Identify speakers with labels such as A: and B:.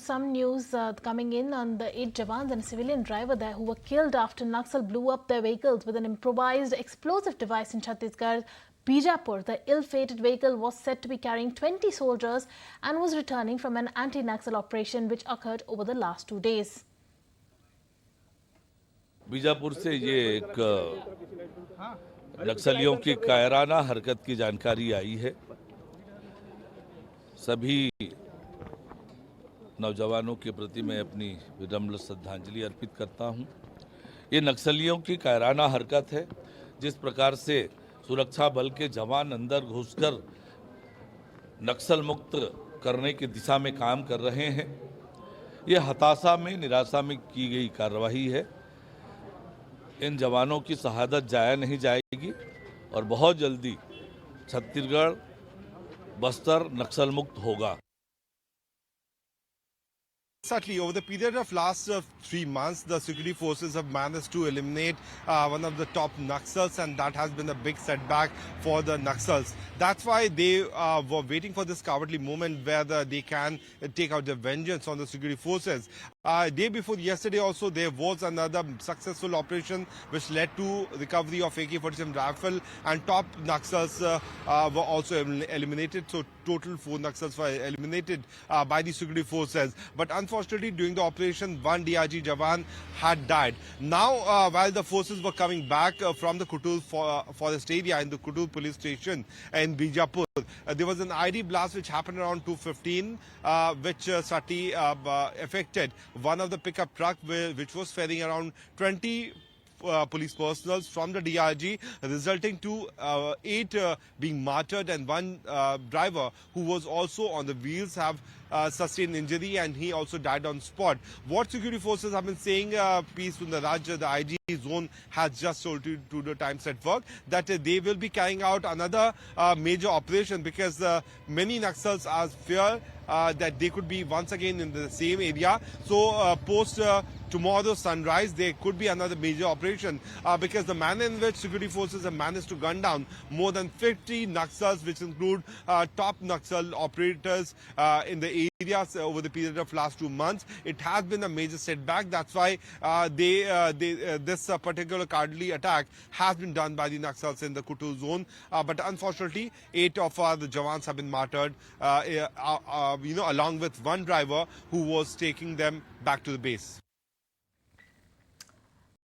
A: some news coming in on the 8 Jawans and a civilian driver there who were killed after Naxal blew up their vehicles with an improvised explosive device in Chhattisgarh, Bijapur. The ill-fated vehicle was said to be carrying 20 soldiers and was returning from an anti-Naxal operation which occurred over the last 2 days.
B: Bijapur से ये एक नक्सलियों की कायराना हरकत की जानकारी आई है। सभी नौजवानों के प्रति मैं अपनी विनम्र श्रद्धांजलि अर्पित करता हूं। ये नक्सलियों की कायराना हरकत है। जिस प्रकार से सुरक्षा बल के जवान अंदर घुसकर नक्सल मुक्त करने की दिशा में काम कर रहे हैं, ये हताशा में, निराशा में की गई कार्रवाई है। इन जवानों की शहादत जाया नहीं जाएगी और बहुत जल्दी छत्तीसगढ़, बस्तर नक्सल मुक्त होगा।
C: Certainly, over the period of last 3 months, the security forces have managed to eliminate one of the top Naxals, and that has been a big setback for the Naxals. That's why they were waiting for this cowardly moment where they can take out their vengeance on the security forces. Day before yesterday also, there was another successful operation which led to recovery of AK-47 rifle, and top Naxals were also eliminated. So total 4 Naxals were eliminated by the security forces. But unfortunately, during the operation, one DRG Jawan had died. Now, while the forces were coming back from the Kutul forest area in the Kutul police station in Bijapur, there was an ID blast which happened around 2:15, which certainly affected one of the pickup truck which was ferrying around 20 police personnel from the DRG, resulting to 8 being martyred, and one driver who was also on the wheels have sustained injury, and he also died on spot. What security forces have been saying, P. Sundaraj, the IG zone, has just told to the Times Network that they will be carrying out another major operation because many Naxals are fear that they could be once again in the same area. So post tomorrow sunrise, there could be another major operation because the manner in which security forces have managed to gun down more than 50 Naxals, which include top Naxal operators in the areas over the period of last 2 months, it has been a major setback. That's why this particular cowardly attack has been done by the Naxals in the Kutul zone. But unfortunately, 8 of the Jawans have been martyred, along with one driver who was taking them back to the base.